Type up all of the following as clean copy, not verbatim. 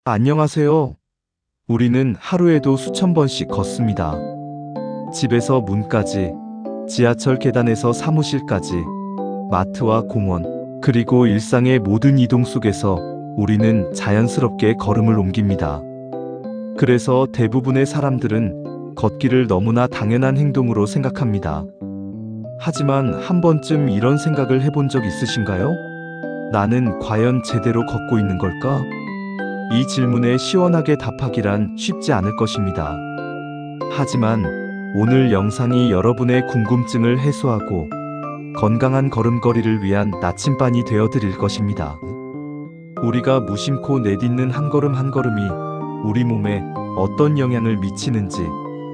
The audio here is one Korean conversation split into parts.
안녕하세요. 우리는 하루에도 수천 번씩 걷습니다. 집에서 문까지, 지하철 계단에서 사무실까지, 마트와 공원, 그리고 일상의 모든 이동 속에서 우리는 자연스럽게 걸음을 옮깁니다. 그래서 대부분의 사람들은 걷기를 너무나 당연한 행동으로 생각합니다. 하지만 한 번쯤 이런 생각을 해본 적 있으신가요? 나는 과연 제대로 걷고 있는 걸까? 이 질문에 시원하게 답하기란 쉽지 않을 것입니다. 하지만 오늘 영상이 여러분의 궁금증을 해소하고 건강한 걸음걸이를 위한 나침반이 되어 드릴 것입니다. 우리가 무심코 내딛는 한 걸음 한 걸음이 우리 몸에 어떤 영향을 미치는지,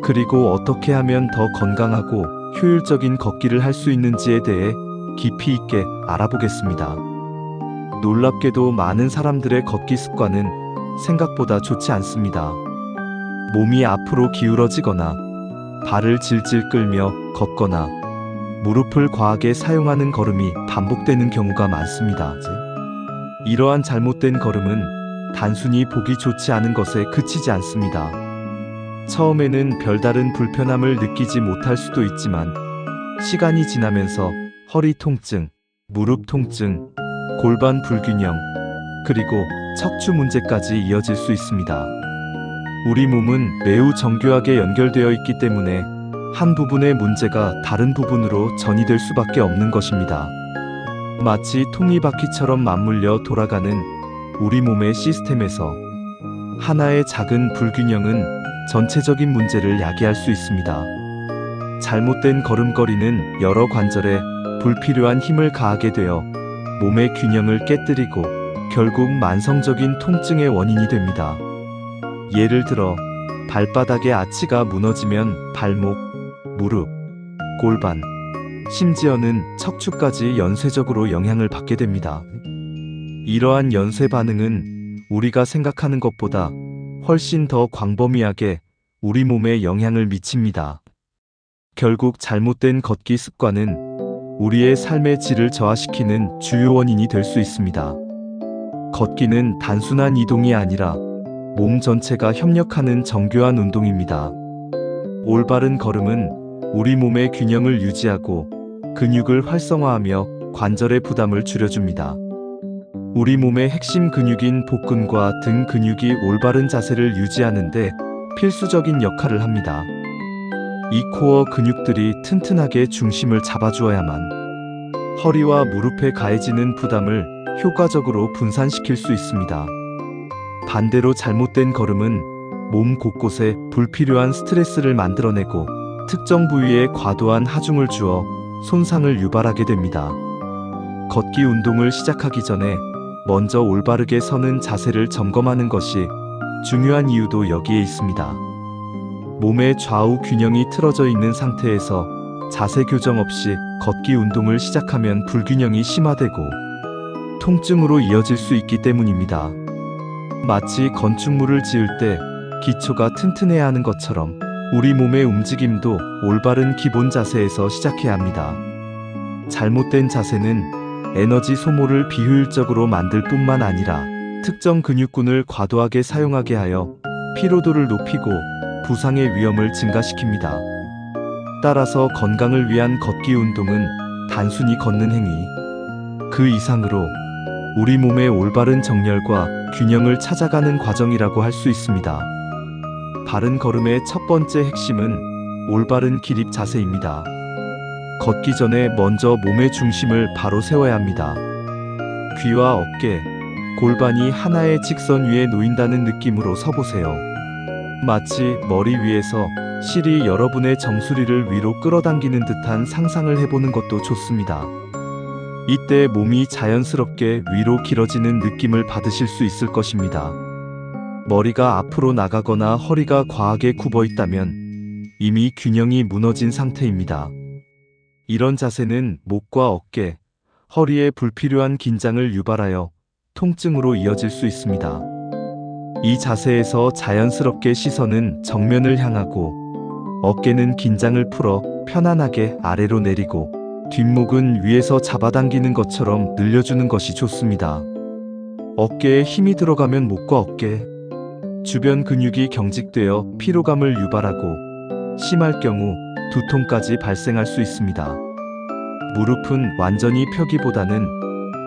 그리고 어떻게 하면 더 건강하고 효율적인 걷기를 할 수 있는지에 대해 깊이 있게 알아보겠습니다. 놀랍게도 많은 사람들의 걷기 습관은 생각보다 좋지 않습니다. 몸이 앞으로 기울어지거나, 발을 질질 끌며 걷거나, 무릎을 과하게 사용하는 걸음이 반복되는 경우가 많습니다. 이러한 잘못된 걸음은 단순히 보기 좋지 않은 것에 그치지 않습니다. 처음에는 별다른 불편함을 느끼지 못할 수도 있지만, 시간이 지나면서 허리 통증, 무릎 통증, 골반 불균형, 그리고 척추 문제까지 이어질 수 있습니다. 우리 몸은 매우 정교하게 연결되어 있기 때문에 한 부분의 문제가 다른 부분으로 전이될 수밖에 없는 것입니다. 마치 톱니바퀴처럼 맞물려 돌아가는 우리 몸의 시스템에서 하나의 작은 불균형은 전체적인 문제를 야기할 수 있습니다. 잘못된 걸음걸이는 여러 관절에 불필요한 힘을 가하게 되어 몸의 균형을 깨뜨리고 결국 만성적인 통증의 원인이 됩니다. 예를 들어 발바닥의 아치가 무너지면 발목, 무릎, 골반, 심지어는 척추까지 연쇄적으로 영향을 받게 됩니다. 이러한 연쇄 반응은 우리가 생각하는 것보다 훨씬 더 광범위하게 우리 몸에 영향을 미칩니다. 결국 잘못된 걷기 습관은 우리의 삶의 질을 저하시키는 주요 원인이 될 수 있습니다. 걷기는 단순한 이동이 아니라 몸 전체가 협력하는 정교한 운동입니다. 올바른 걸음은 우리 몸의 균형을 유지하고 근육을 활성화하며 관절의 부담을 줄여줍니다. 우리 몸의 핵심 근육인 복근과 등 근육이 올바른 자세를 유지하는 데 필수적인 역할을 합니다. 이 코어 근육들이 튼튼하게 중심을 잡아주어야만 허리와 무릎에 가해지는 부담을 효과적으로 분산시킬 수 있습니다. 반대로 잘못된 걸음은 몸 곳곳에 불필요한 스트레스를 만들어내고 특정 부위에 과도한 하중을 주어 손상을 유발하게 됩니다. 걷기 운동을 시작하기 전에 먼저 올바르게 서는 자세를 점검하는 것이 중요한 이유도 여기에 있습니다. 몸의 좌우 균형이 틀어져 있는 상태에서 자세 교정 없이 걷기 운동을 시작하면 불균형이 심화되고 통증으로 이어질 수 있기 때문입니다. 마치 건축물을 지을 때 기초가 튼튼해야 하는 것처럼 우리 몸의 움직임도 올바른 기본 자세에서 시작해야 합니다. 잘못된 자세는 에너지 소모를 비효율적으로 만들 뿐만 아니라 특정 근육군을 과도하게 사용하게 하여 피로도를 높이고 부상의 위험을 증가시킵니다. 따라서 건강을 위한 걷기 운동은 단순히 걷는 행위, 그 이상으로 우리 몸의 올바른 정렬과 균형을 찾아가는 과정이라고 할 수 있습니다. 바른 걸음의 첫 번째 핵심은 올바른 기립 자세입니다. 걷기 전에 먼저 몸의 중심을 바로 세워야 합니다. 귀와 어깨, 골반이 하나의 직선 위에 놓인다는 느낌으로 서보세요. 마치 머리 위에서 실이 여러분의 정수리를 위로 끌어당기는 듯한 상상을 해보는 것도 좋습니다. 이때 몸이 자연스럽게 위로 길어지는 느낌을 받으실 수 있을 것입니다. 머리가 앞으로 나가거나 허리가 과하게 굽어 있다면 이미 균형이 무너진 상태입니다. 이런 자세는 목과 어깨, 허리에 불필요한 긴장을 유발하여 통증으로 이어질 수 있습니다. 이 자세에서 자연스럽게 시선은 정면을 향하고 어깨는 긴장을 풀어 편안하게 아래로 내리고 뒷목은 위에서 잡아당기는 것처럼 늘려주는 것이 좋습니다. 어깨에 힘이 들어가면 목과 어깨, 주변 근육이 경직되어 피로감을 유발하고 심할 경우 두통까지 발생할 수 있습니다. 무릎은 완전히 펴기보다는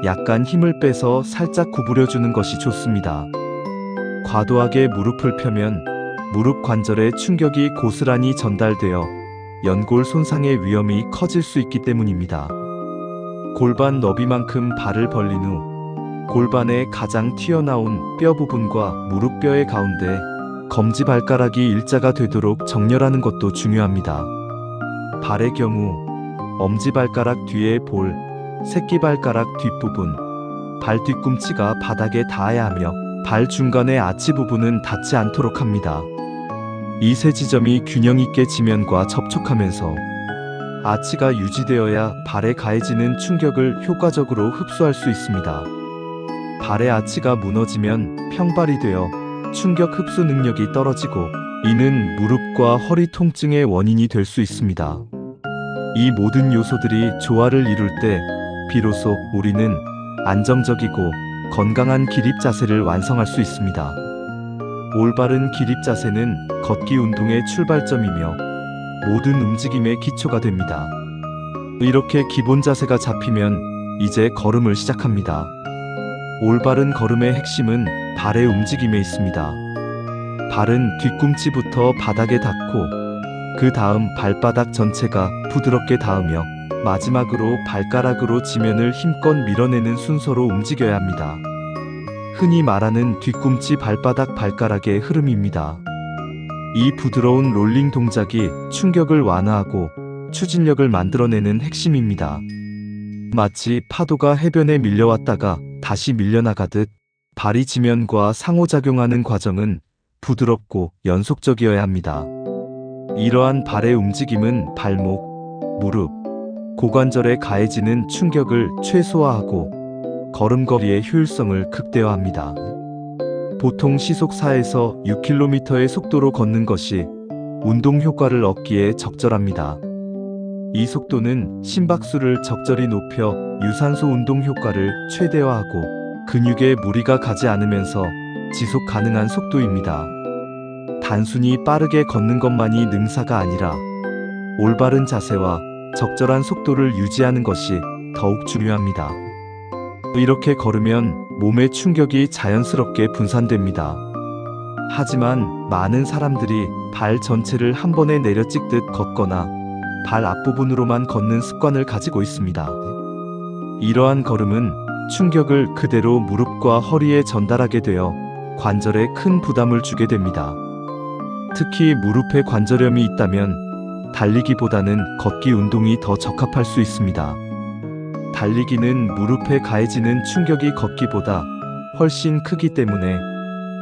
약간 힘을 빼서 살짝 구부려주는 것이 좋습니다. 과도하게 무릎을 펴면 무릎 관절에 충격이 고스란히 전달되어 연골 손상의 위험이 커질 수 있기 때문입니다. 골반 너비만큼 발을 벌린 후 골반의 가장 튀어나온 뼈 부분과 무릎뼈의 가운데 검지발가락이 일자가 되도록 정렬하는 것도 중요합니다. 발의 경우 엄지발가락 뒤의 볼, 새끼발가락 뒷부분, 발 뒤꿈치가 바닥에 닿아야 하며 발 중간의 아치 부분은 닿지 않도록 합니다. 이 세 지점이 균형 있게 지면과 접촉하면서 아치가 유지되어야 발에 가해지는 충격을 효과적으로 흡수할 수 있습니다. 발의 아치가 무너지면 평발이 되어 충격 흡수 능력이 떨어지고 이는 무릎과 허리 통증의 원인이 될 수 있습니다. 이 모든 요소들이 조화를 이룰 때 비로소 우리는 안정적이고 건강한 기립 자세를 완성할 수 있습니다. 올바른 기립 자세는 걷기 운동의 출발점이며 모든 움직임의 기초가 됩니다. 이렇게 기본 자세가 잡히면 이제 걸음을 시작합니다. 올바른 걸음의 핵심은 발의 움직임에 있습니다. 발은 뒤꿈치부터 바닥에 닿고 그 다음 발바닥 전체가 부드럽게 닿으며 마지막으로 발가락으로 지면을 힘껏 밀어내는 순서로 움직여야 합니다. 흔히 말하는 뒤꿈치 발바닥 발가락의 흐름입니다. 이 부드러운 롤링 동작이 충격을 완화하고 추진력을 만들어내는 핵심입니다. 마치 파도가 해변에 밀려왔다가 다시 밀려나가듯 발이 지면과 상호작용하는 과정은 부드럽고 연속적이어야 합니다. 이러한 발의 움직임은 발목, 무릎, 고관절에 가해지는 충격을 최소화하고 걸음걸이의 효율성을 극대화합니다. 보통 시속 4에서 6km의 속도로 걷는 것이 운동 효과를 얻기에 적절합니다. 이 속도는 심박수를 적절히 높여 유산소 운동 효과를 최대화하고 근육에 무리가 가지 않으면서 지속 가능한 속도입니다. 단순히 빠르게 걷는 것만이 능사가 아니라 올바른 자세와 적절한 속도를 유지하는 것이 더욱 중요합니다. 이렇게 걸으면 몸의 충격이 자연스럽게 분산됩니다. 하지만 많은 사람들이 발 전체를 한 번에 내려찍듯 걷거나 발 앞부분으로만 걷는 습관을 가지고 있습니다. 이러한 걸음은 충격을 그대로 무릎과 허리에 전달하게 되어 관절에 큰 부담을 주게 됩니다. 특히 무릎에 관절염이 있다면 달리기보다는 걷기 운동이 더 적합할 수 있습니다. 달리기는 무릎에 가해지는 충격이 걷기보다 훨씬 크기 때문에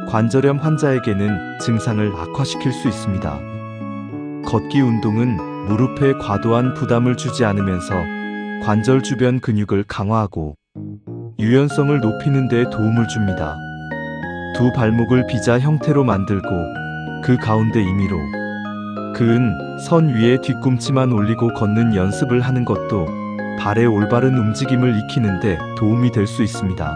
관절염 환자에게는 증상을 악화시킬 수 있습니다. 걷기 운동은 무릎에 과도한 부담을 주지 않으면서 관절 주변 근육을 강화하고 유연성을 높이는 데 도움을 줍니다. 두 발목을 비자 형태로 만들고 그 가운데 임의로 그은 선 위에 뒤꿈치만 올리고 걷는 연습을 하는 것도 발의 올바른 움직임을 익히는 데 도움이 될 수 있습니다.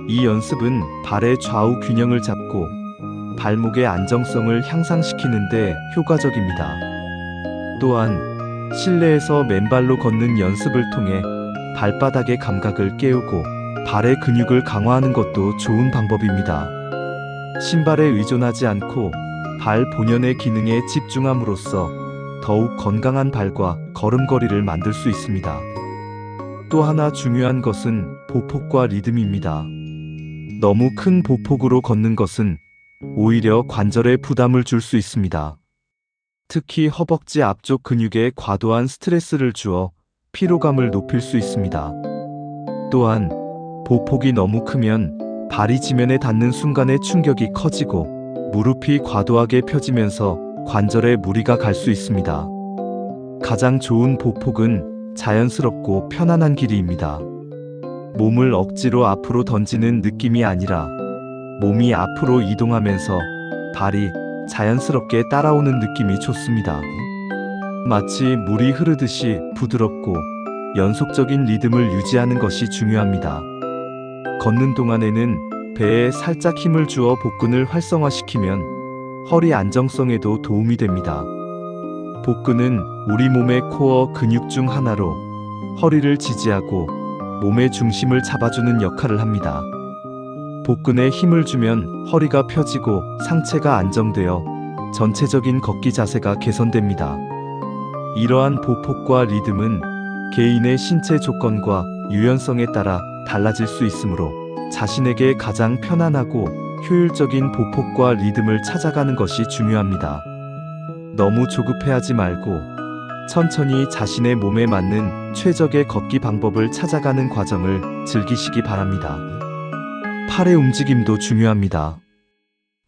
이 연습은 발의 좌우 균형을 잡고 발목의 안정성을 향상시키는 데 효과적입니다. 또한 실내에서 맨발로 걷는 연습을 통해 발바닥의 감각을 깨우고 발의 근육을 강화하는 것도 좋은 방법입니다. 신발에 의존하지 않고 발 본연의 기능에 집중함으로써 더욱 건강한 발과 걸음걸이를 만들 수 있습니다. 또 하나 중요한 것은 보폭과 리듬입니다. 너무 큰 보폭으로 걷는 것은 오히려 관절에 부담을 줄 수 있습니다. 특히 허벅지 앞쪽 근육에 과도한 스트레스를 주어 피로감을 높일 수 있습니다. 또한 보폭이 너무 크면 발이 지면에 닿는 순간의 충격이 커지고 무릎이 과도하게 펴지면서 관절에 무리가 갈 수 있습니다. 가장 좋은 보폭은 자연스럽고 편안한 길이입니다. 몸을 억지로 앞으로 던지는 느낌이 아니라 몸이 앞으로 이동하면서 발이 자연스럽게 따라오는 느낌이 좋습니다. 마치 물이 흐르듯이 부드럽고 연속적인 리듬을 유지하는 것이 중요합니다. 걷는 동안에는 배에 살짝 힘을 주어 복근을 활성화시키면 허리 안정성에도 도움이 됩니다. 복근은 우리 몸의 코어 근육 중 하나로 허리를 지지하고 몸의 중심을 잡아주는 역할을 합니다. 복근에 힘을 주면 허리가 펴지고 상체가 안정되어 전체적인 걷기 자세가 개선됩니다. 이러한 보폭과 리듬은 개인의 신체 조건과 유연성에 따라 달라질 수 있으므로 자신에게 가장 편안하고 효율적인 보폭과 리듬을 찾아가는 것이 중요합니다. 너무 조급해하지 말고 천천히 자신의 몸에 맞는 최적의 걷기 방법을 찾아가는 과정을 즐기시기 바랍니다. 팔의 움직임도 중요합니다.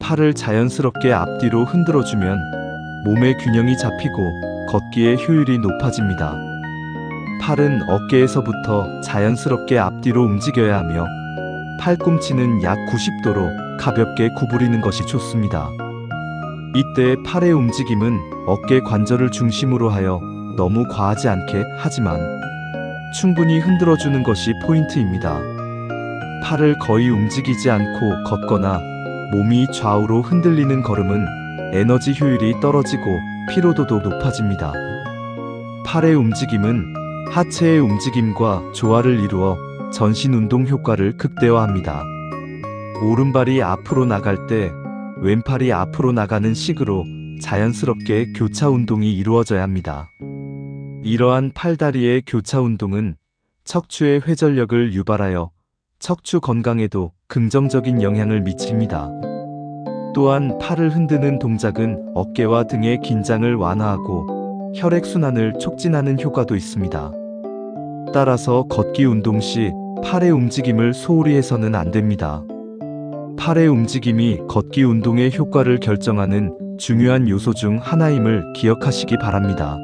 팔을 자연스럽게 앞뒤로 흔들어주면 몸의 균형이 잡히고 걷기의 효율이 높아집니다. 팔은 어깨에서부터 자연스럽게 앞뒤로 움직여야 하며 팔꿈치는 약 90도로 가볍게 구부리는 것이 좋습니다. 이때 팔의 움직임은 어깨 관절을 중심으로 하여 너무 과하지 않게 하지만 충분히 흔들어주는 것이 포인트입니다. 팔을 거의 움직이지 않고 걷거나 몸이 좌우로 흔들리는 걸음은 에너지 효율이 떨어지고 피로도도 높아집니다. 팔의 움직임은 하체의 움직임과 조화를 이루어 전신 운동 효과를 극대화합니다. 오른발이 앞으로 나갈 때 왼팔이 앞으로 나가는 식으로 자연스럽게 교차 운동이 이루어져야 합니다. 이러한 팔다리의 교차 운동은 척추의 회전력을 유발하여 척추 건강에도 긍정적인 영향을 미칩니다. 또한 팔을 흔드는 동작은 어깨와 등의 긴장을 완화하고 혈액순환을 촉진하는 효과도 있습니다. 따라서 걷기 운동 시 팔의 움직임을 소홀히 해서는 안 됩니다. 팔의 움직임이 걷기 운동의 효과를 결정하는 중요한 요소 중 하나임을 기억하시기 바랍니다.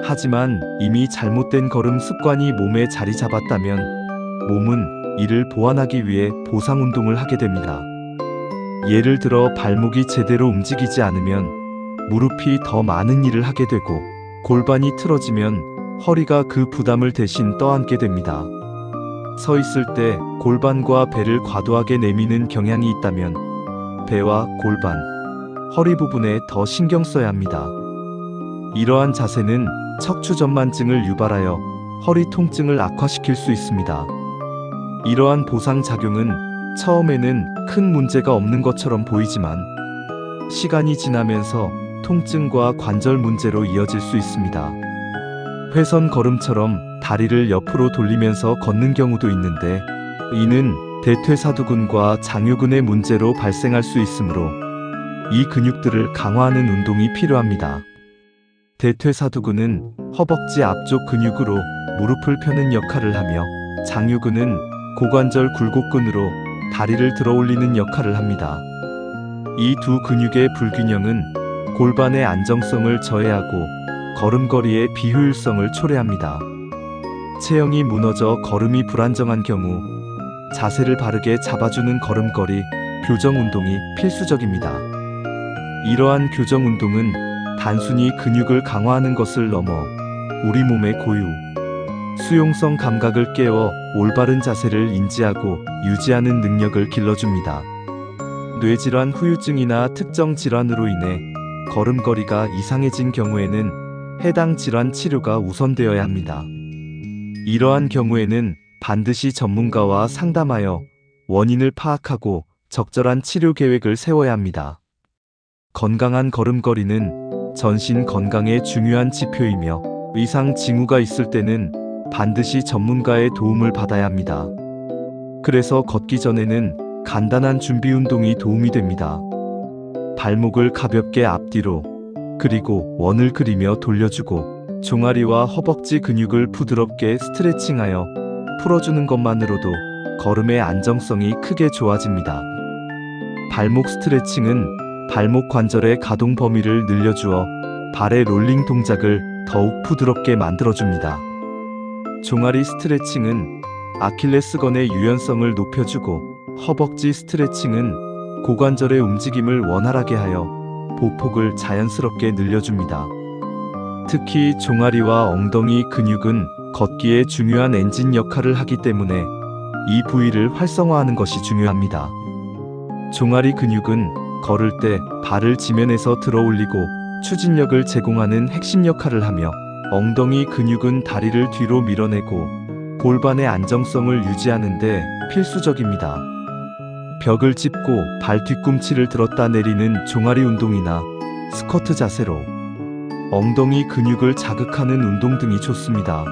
하지만 이미 잘못된 걸음 습관이 몸에 자리 잡았다면 몸은 이를 보완하기 위해 보상 운동을 하게 됩니다. 예를 들어 발목이 제대로 움직이지 않으면 무릎이 더 많은 일을 하게 되고 골반이 틀어지면 허리가 그 부담을 대신 떠안게 됩니다. 서 있을 때 골반과 배를 과도하게 내미는 경향이 있다면 배와 골반, 허리 부분에 더 신경 써야 합니다. 이러한 자세는 척추 전만증을 유발하여 허리 통증을 악화시킬 수 있습니다. 이러한 보상 작용은 처음에는 큰 문제가 없는 것처럼 보이지만 시간이 지나면서 통증과 관절 문제로 이어질 수 있습니다. 회선 걸음처럼 다리를 옆으로 돌리면서 걷는 경우도 있는데 이는 대퇴사두근과 장요근의 문제로 발생할 수 있으므로 이 근육들을 강화하는 운동이 필요합니다. 대퇴사두근은 허벅지 앞쪽 근육으로 무릎을 펴는 역할을 하며 장요근은 고관절 굴곡근으로 다리를 들어 올리는 역할을 합니다. 이 두 근육의 불균형은 골반의 안정성을 저해하고 걸음걸이의 비효율성을 초래합니다. 체형이 무너져 걸음이 불안정한 경우 자세를 바르게 잡아주는 걸음걸이, 교정 운동이 필수적입니다. 이러한 교정 운동은 단순히 근육을 강화하는 것을 넘어 우리 몸의 고유, 수용성 감각을 깨워 올바른 자세를 인지하고 유지하는 능력을 길러줍니다. 뇌질환 후유증이나 특정 질환으로 인해 걸음걸이가 이상해진 경우에는 해당 질환 치료가 우선되어야 합니다. 이러한 경우에는 반드시 전문가와 상담하여 원인을 파악하고 적절한 치료 계획을 세워야 합니다. 건강한 걸음걸이는 전신 건강의 중요한 지표이며 이상 징후가 있을 때는 반드시 전문가의 도움을 받아야 합니다. 그래서 걷기 전에는 간단한 준비 운동이 도움이 됩니다. 발목을 가볍게 앞뒤로 그리고 원을 그리며 돌려주고 종아리와 허벅지 근육을 부드럽게 스트레칭하여 풀어주는 것만으로도 걸음의 안정성이 크게 좋아집니다. 발목 스트레칭은 발목 관절의 가동 범위를 늘려주어 발의 롤링 동작을 더욱 부드럽게 만들어줍니다. 종아리 스트레칭은 아킬레스건의 유연성을 높여주고 허벅지 스트레칭은 고관절의 움직임을 원활하게 하여 보폭을 자연스럽게 늘려줍니다. 특히 종아리와 엉덩이 근육은 걷기에 중요한 엔진 역할을 하기 때문에 이 부위를 활성화하는 것이 중요합니다. 종아리 근육은 걸을 때 발을 지면에서 들어 올리고 추진력을 제공하는 핵심 역할을 하며, 엉덩이 근육은 다리를 뒤로 밀어내고 골반의 안정성을 유지하는 데 필수적입니다. 벽을 짚고 발 뒤꿈치를 들었다 내리는 종아리 운동이나 스쿼트 자세로 엉덩이 근육을 자극하는 운동 등이 좋습니다.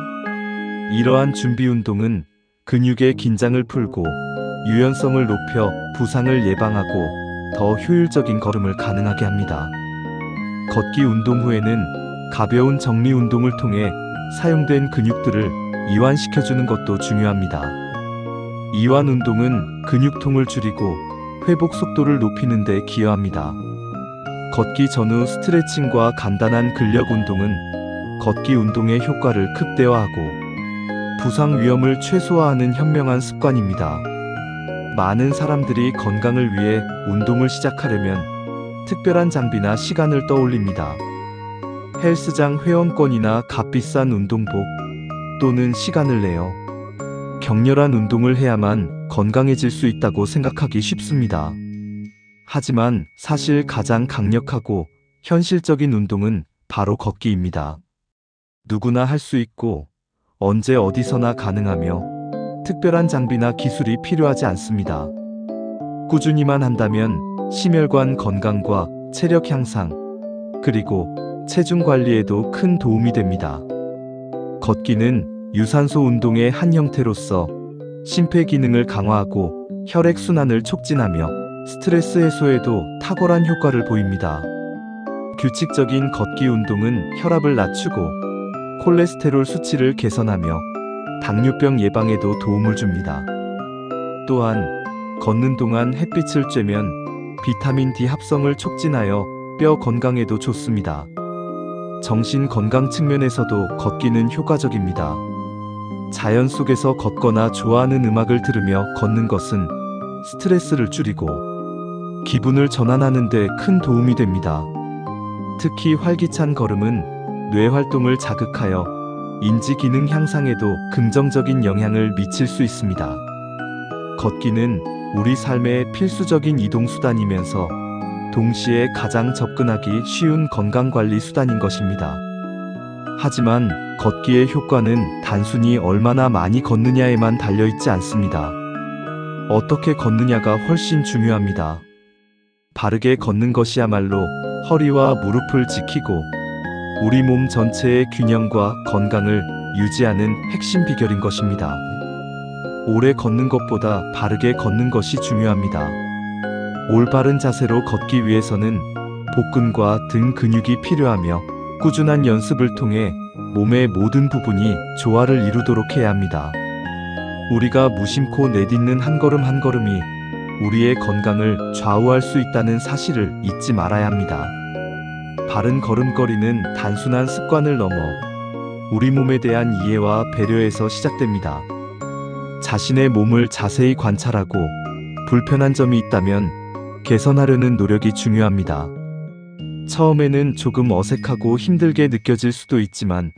이러한 준비 운동은 근육의 긴장을 풀고 유연성을 높여 부상을 예방하고 더 효율적인 걸음을 가능하게 합니다. 걷기 운동 후에는 가벼운 정리 운동을 통해 사용된 근육들을 이완시켜주는 것도 중요합니다. 이완 운동은 근육통을 줄이고 회복 속도를 높이는 데 기여합니다. 걷기 전후 스트레칭과 간단한 근력 운동은 걷기 운동의 효과를 극대화하고 부상 위험을 최소화하는 현명한 습관입니다. 많은 사람들이 건강을 위해 운동을 시작하려면 특별한 장비나 시간을 떠올립니다. 헬스장 회원권이나 값비싼 운동복 또는 시간을 내어 격렬한 운동을 해야만 건강해질 수 있다고 생각하기 쉽습니다. 하지만 사실 가장 강력하고 현실적인 운동은 바로 걷기입니다. 누구나 할 수 있고 언제 어디서나 가능하며 특별한 장비나 기술이 필요하지 않습니다. 꾸준히만 한다면 심혈관 건강과 체력 향상, 그리고 체중 관리에도 큰 도움이 됩니다. 걷기는 유산소 운동의 한 형태로서 심폐 기능을 강화하고 혈액순환을 촉진하며 스트레스 해소에도 탁월한 효과를 보입니다. 규칙적인 걷기 운동은 혈압을 낮추고 콜레스테롤 수치를 개선하며 당뇨병 예방에도 도움을 줍니다. 또한 걷는 동안 햇빛을 쬐면 비타민 D 합성을 촉진하여 뼈 건강에도 좋습니다. 정신 건강 측면에서도 걷기는 효과적입니다. 자연 속에서 걷거나 좋아하는 음악을 들으며 걷는 것은 스트레스를 줄이고 기분을 전환하는 데 큰 도움이 됩니다. 특히 활기찬 걸음은 뇌 활동을 자극하여 인지 기능 향상에도 긍정적인 영향을 미칠 수 있습니다. 걷기는 우리 삶의 필수적인 이동 수단이면서 동시에 가장 접근하기 쉬운 건강관리 수단인 것입니다. 하지만 걷기의 효과는 단순히 얼마나 많이 걷느냐에만 달려있지 않습니다. 어떻게 걷느냐가 훨씬 중요합니다. 바르게 걷는 것이야말로 허리와 무릎을 지키고 우리 몸 전체의 균형과 건강을 유지하는 핵심 비결인 것입니다. 오래 걷는 것보다 바르게 걷는 것이 중요합니다. 올바른 자세로 걷기 위해서는 복근과 등 근육이 필요하며 꾸준한 연습을 통해 몸의 모든 부분이 조화를 이루도록 해야 합니다. 우리가 무심코 내딛는 한 걸음 한 걸음이 우리의 건강을 좌우할 수 있다는 사실을 잊지 말아야 합니다. 바른 걸음걸이는 단순한 습관을 넘어 우리 몸에 대한 이해와 배려에서 시작됩니다. 자신의 몸을 자세히 관찰하고 불편한 점이 있다면 개선하려는 노력이 중요합니다. 처음에는 조금 어색하고 힘들게 느껴질 수도 있지만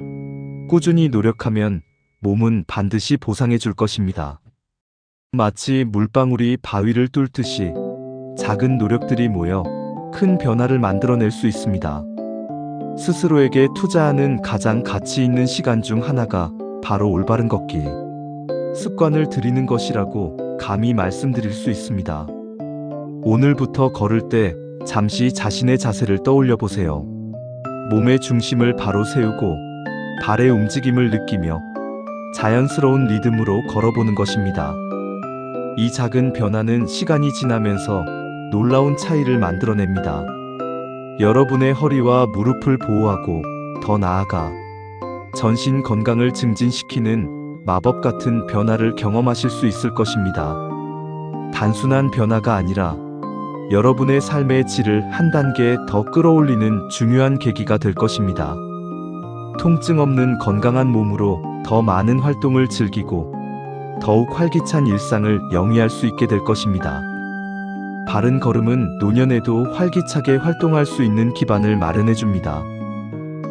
꾸준히 노력하면 몸은 반드시 보상해 줄 것입니다. 마치 물방울이 바위를 뚫듯이 작은 노력들이 모여 큰 변화를 만들어낼 수 있습니다. 스스로에게 투자하는 가장 가치 있는 시간 중 하나가 바로 올바른 걷기 습관을 들이는 것이라고 감히 말씀드릴 수 있습니다. 오늘부터 걸을 때 잠시 자신의 자세를 떠올려 보세요. 몸의 중심을 바로 세우고 발의 움직임을 느끼며 자연스러운 리듬으로 걸어보는 것입니다. 이 작은 변화는 시간이 지나면서 놀라운 차이를 만들어냅니다. 여러분의 허리와 무릎을 보호하고 더 나아가 전신 건강을 증진시키는 마법 같은 변화를 경험하실 수 있을 것입니다. 단순한 변화가 아니라 여러분의 삶의 질을 한 단계 더 끌어올리는 중요한 계기가 될 것입니다. 통증 없는 건강한 몸으로 더 많은 활동을 즐기고 더욱 활기찬 일상을 영위할 수 있게 될 것입니다. 바른 걸음은 노년에도 활기차게 활동할 수 있는 기반을 마련해 줍니다.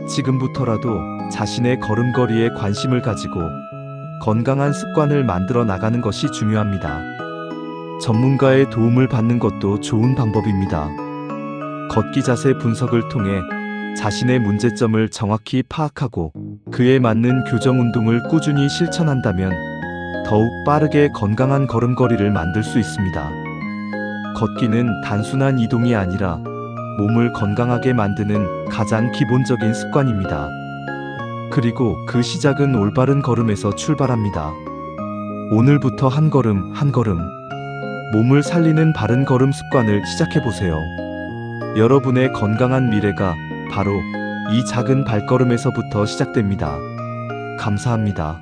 지금부터라도 자신의 걸음걸이에 관심을 가지고 건강한 습관을 만들어 나가는 것이 중요합니다. 전문가의 도움을 받는 것도 좋은 방법입니다. 걷기 자세 분석을 통해 자신의 문제점을 정확히 파악하고 그에 맞는 교정 운동을 꾸준히 실천한다면 더욱 빠르게 건강한 걸음걸이를 만들 수 있습니다. 걷기는 단순한 이동이 아니라 몸을 건강하게 만드는 가장 기본적인 습관입니다. 그리고 그 시작은 올바른 걸음에서 출발합니다. 오늘부터 한 걸음 한 걸음 몸을 살리는 바른 걸음 습관을 시작해보세요. 여러분의 건강한 미래가 바로 이 작은 발걸음에서부터 시작됩니다. 감사합니다.